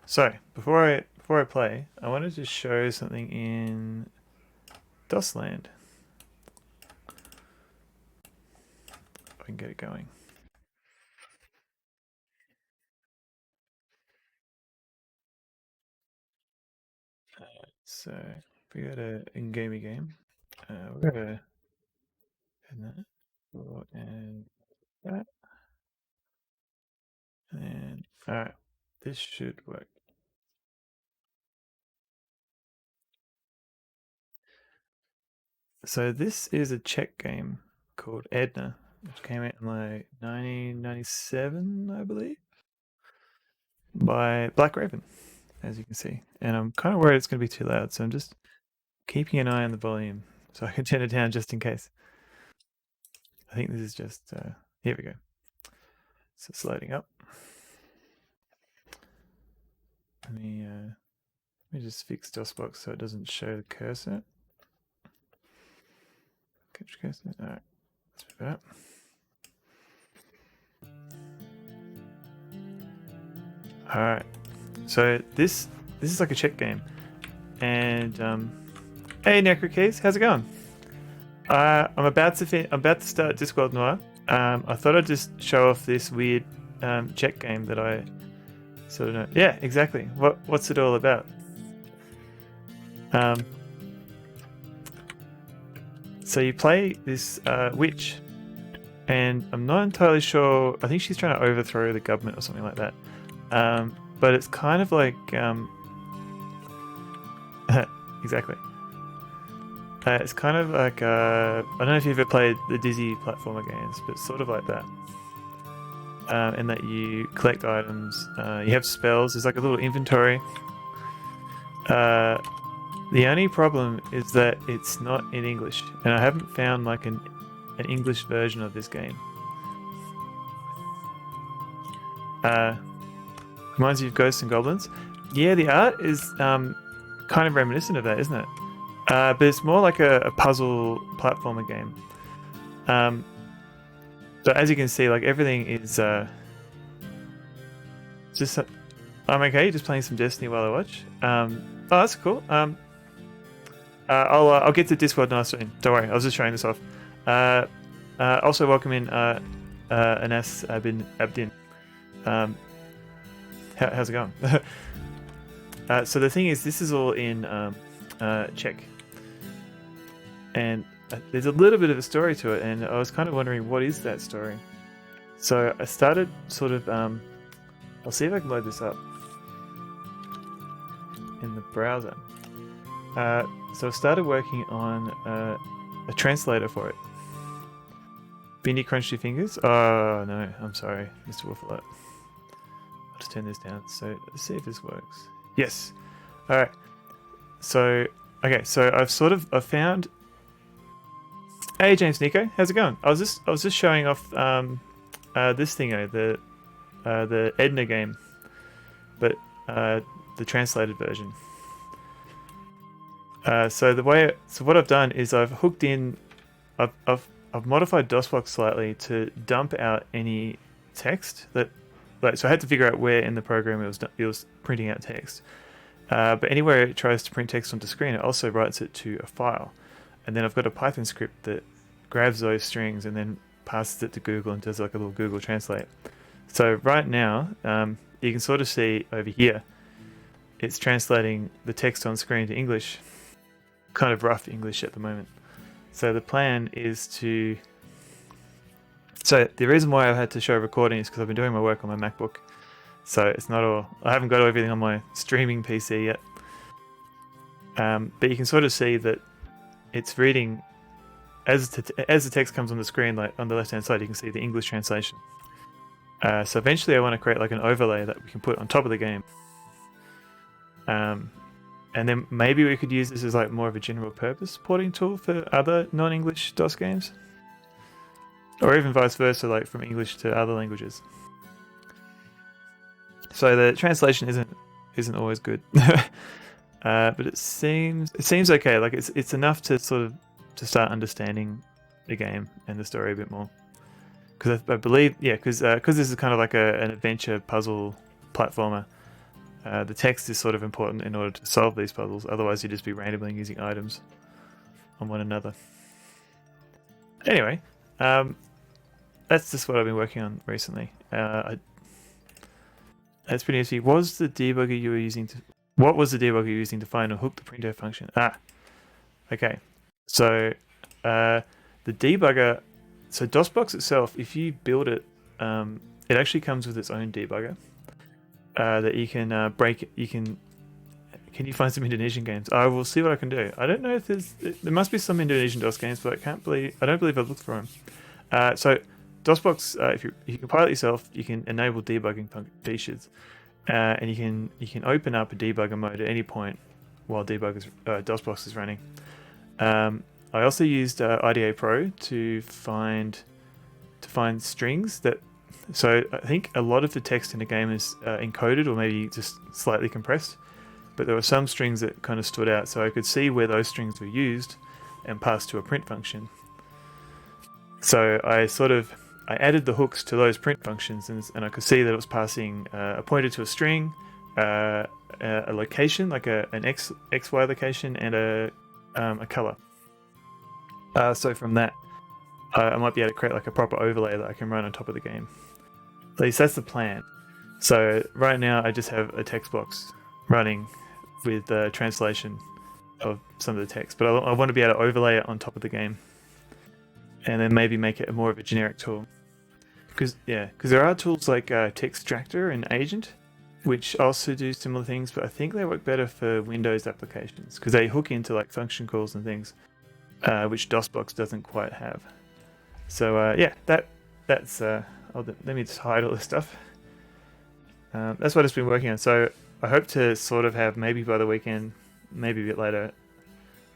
So before I play, I wanted to show something in DOSland. If I can get it going. So if we go to in-gamey game, we'll go to Edna and that, and all right, this should work. So this is a Czech game called Edna, which came out in like 1997, I believe, by Black Raven, as you can see. And I'm kind of worried it's going to be too loud, so I'm just keeping an eye on the volume so I can turn it down just in case. I think this is just, here we go. So it's loading up. Let me just fix DOSBox so it doesn't show the cursor. Catch cursor. All right, let's move it up. All right, so this is like a Czech game, and hey Necrokeys, how's it going? I'm about to start Discworld Noir. I thought I'd just show off this weird Czech game that I sort of know. Yeah, exactly. What's it all about? So you play this witch, and I'm not entirely sure. I think she's trying to overthrow the government or something like that. But it's kind of like exactly. It's kind of like I don't know if you've ever played the Dizzy platformer games, but it's sort of like that. In that you collect items, you have spells. There's like a little inventory. The only problem is that it's not in English, and I haven't found like an English version of this game. Reminds you of Ghosts and Goblins. Yeah, the art is kind of reminiscent of that, isn't it? But it's more like a puzzle platformer game. So as you can see, like everything is just. I'm okay, just playing some Destiny while I watch. Oh, that's cool. I'll get to Discord now soon. Don't worry, I was just showing this off. Also welcome in Anas bin Abdin. How's it going? So the thing is, this is all in Czech, and there's a little bit of a story to it, and I was kind of wondering what is that story. So I started sort of. I'll see if I can load this up in the browser. So I started working on a translator for it. Bindi crunched your fingers? Oh no, I'm sorry, Mr. Wolfalot. I'll just turn this down. So let's see if this works. Yes. All right. So okay. So I've found. Hey James Nico, how's it going? I was just showing off this thingo, the Edna game, but the translated version. So what I've done is I've hooked in, I've modified DOSBox slightly to dump out any text that, so I had to figure out where in the program it was printing out text. But anywhere it tries to print text onto screen, it also writes it to a file, and then I've got a Python script that grabs those strings and then passes it to Google and does like a little Google Translate. So right now, you can sort of see over here, it's translating the text on screen to English, kind of rough English at the moment. So the plan is to. So the reason why I've had to show recording is because I've been doing my work on my MacBook. So it's not all. I haven't got everything on my streaming PC yet. But you can sort of see that it's reading as the text comes on the screen, like on the left-hand side, you can see the English translation. So eventually, I want to create like an overlay that we can put on top of the game. And then maybe we could use this as like more of a general purpose porting tool for other non-English DOS games, or even vice versa, like from English to other languages. So the translation isn't always good, but it seems okay. Like it's enough to sort of to start understanding the game and the story a bit more. Because I believe, yeah, because this is kind of like an adventure puzzle platformer. The text is sort of important in order to solve these puzzles. Otherwise, you'd just be randomly using items on one another. Anyway, that's just what I've been working on recently. That's pretty easy. What was the debugger you were using to find or hook the printf function? Okay. So the debugger. So DOSBox itself, if you build it, it actually comes with its own debugger that you can break. Can you find some Indonesian games? I will see what I can do. I don't know if there must be some Indonesian DOS games, but I don't believe I've looked for them. So DOSBox, if you compile it yourself, you can enable debugging features, and you can open up a debugger mode at any point while DOSBox is running. I also used IDA Pro to find strings that. So I think a lot of the text in the game is encoded or maybe just slightly compressed, but there were some strings that kind of stood out, so I could see where those strings were used and passed to a print function. So I added the hooks to those print functions, and I could see that it was passing a pointer to a string, a location like an XY location, and a color. So from that, I might be able to create like a proper overlay that I can run on top of the game. At least that's the plan. So right now I just have a text box running with translation of some of the text, but I want to be able to overlay it on top of the game, and then maybe make it more of a generic tool. Because there are tools like Textractor and Agent, which also do similar things, but I think they work better for Windows applications because they hook into like function calls and things, which DOSBox doesn't quite have. So that's let me just hide all this stuff. That's what it's been working on. So I hope to sort of have, maybe by the weekend, maybe a bit later,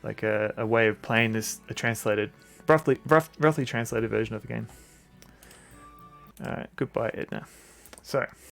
like a way of playing this, roughly translated version of the game. Alright, goodbye Edna. So